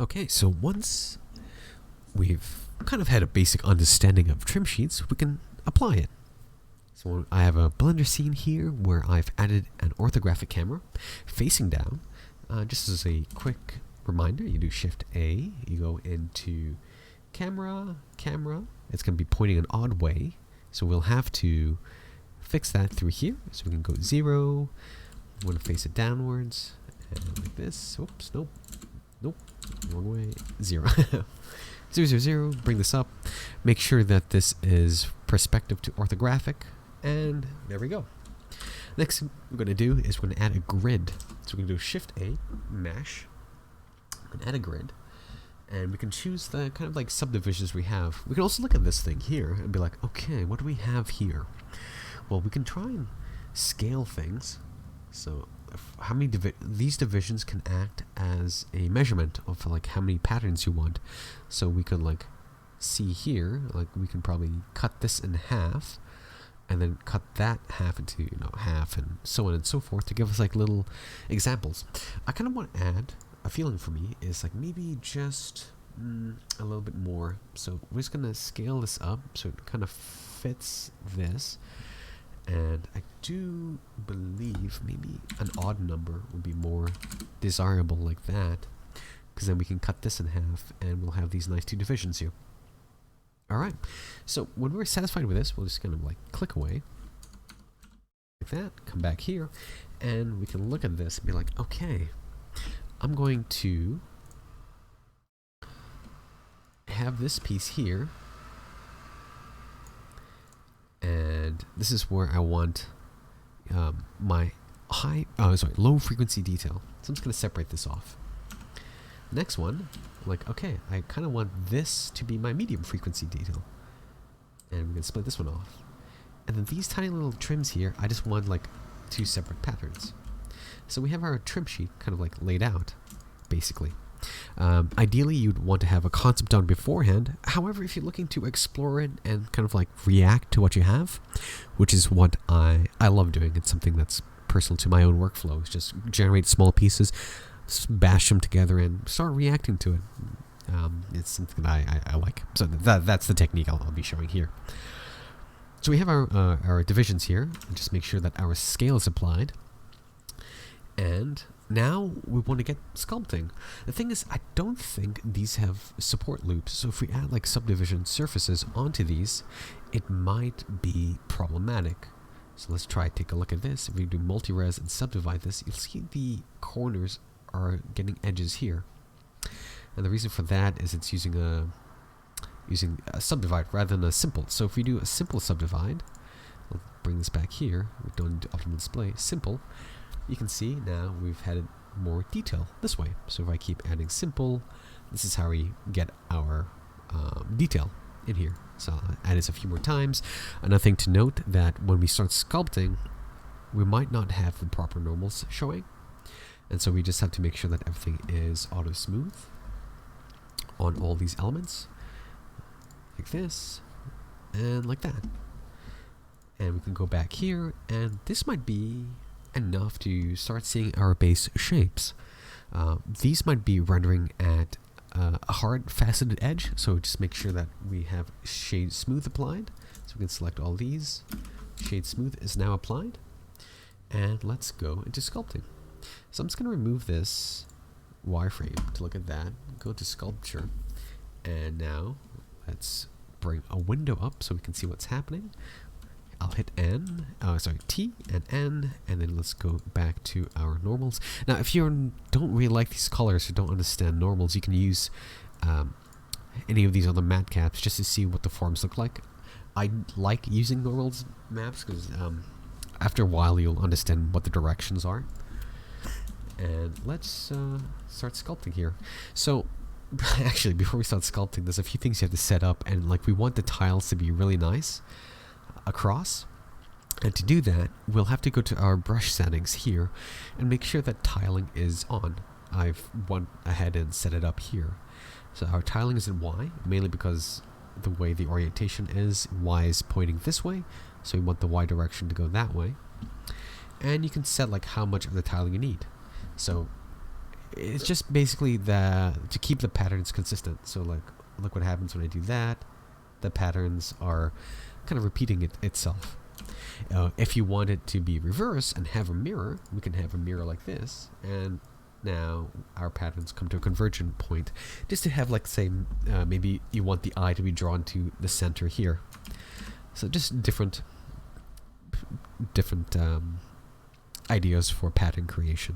Okay, so once we've kind of had a basic understanding of trim sheets, we can apply it. So I have a Blender scene here where I've added an orthographic camera facing down. Just as a quick reminder, you do Shift A, you go into camera, it's going to be pointing an odd way, so we'll have to fix that through here. So we can go 0, we want to face it downwards, and like this. Oops, nope, wrong way, 0. 0, 0, 0, bring this up, make sure that this is perspective to orthographic, and there we go. Next thing we're going to do is we're going to add a grid. So we're going to do Shift A, Mesh, we're going to add a grid, and we can choose the kind of like subdivisions we have. We can also look at this thing here and be like, okay, what do we have here? Well, we can try and scale things. So how many these divisions can act as a measurement of like how many patterns you want. So we could like see here, like we can probably cut this in half, and then cut that half into half, and so on and so forth, to give us like little examples. I kind of want to add a feeling for me is like maybe just a little bit more. So we're just gonna scale this up so it kind of fits this. And I do believe maybe an odd number would be more desirable like that, because then we can cut this in half and we'll have these nice two divisions here. Alright, so when we're satisfied with this, we'll just kind of like click away like that, come back here, and we can look at this and be like, okay, I'm going to have this piece here, and this is where I want my low frequency detail. So I'm just going to separate this off. Next one, like, okay, I kind of want this to be my medium frequency detail, and we're going to split this one off. And then these tiny little trims here, I just want like two separate patterns. So we have our trim sheet kind of like laid out, basically. Ideally, you'd want to have a concept done beforehand. However, if you're looking to explore it and kind of like react to what you have, which is what I love doing, it's something that's personal to my own workflow, is just generate small pieces, bash them together, and start reacting to it. It's something that I like. So that's the technique I'll be showing here. So we have our divisions here, and just make sure that our scale is applied. And now we want to get sculpting. The thing is, I don't think these have support loops, so if we add like subdivision surfaces onto these, it might be problematic. So let's take a look at this. If we do multi-res and subdivide this, you'll see the corners are getting edges here. And the reason for that is it's using a subdivide rather than a simple. So if we do a simple subdivide, we'll bring this back here, we've done optimal display, simple, you can see now we've added more detail this way. So if I keep adding simple, this is how we get our detail in here. So I'll add this a few more times. Another thing to note, that when we start sculpting, we might not have the proper normals showing, and so we just have to make sure that everything is auto smooth on all these elements, like this and like that. And we can go back here, and this might be enough to start seeing our base shapes. These might be rendering at a hard faceted edge, so just make sure that we have shade smooth applied. So we can select all these. Shade smooth is now applied, and let's go into sculpting. So I'm just going to remove this wireframe to look at that, go to sculpture, and now let's bring a window up so we can see what's happening. I'll hit T and N, and then let's go back to our normals. Now, if you don't really like these colors or don't understand normals, you can use any of these other matte caps just to see what the forms look like. I like using normals maps because after a while you'll understand what the directions are. And let's start sculpting here. So actually, before we start sculpting, there's a few things you have to set up, and like we want the tiles to be really nice across, and to do that we'll have to go to our brush settings here and make sure that tiling is on. I've went ahead and set it up here. So our tiling is in Y, mainly because the way the orientation is, Y is pointing this way, so we want the Y direction to go that way. And you can set like how much of the tiling you need. So it's just basically to keep the patterns consistent. So like, look what happens when I do that. The patterns are kind of repeating itself. If you want it to be reverse and have a mirror, we can have a mirror like this, and now our patterns come to a convergent point. Just to have, like, say, maybe you want the eye to be drawn to the center here. So just different ideas for pattern creation.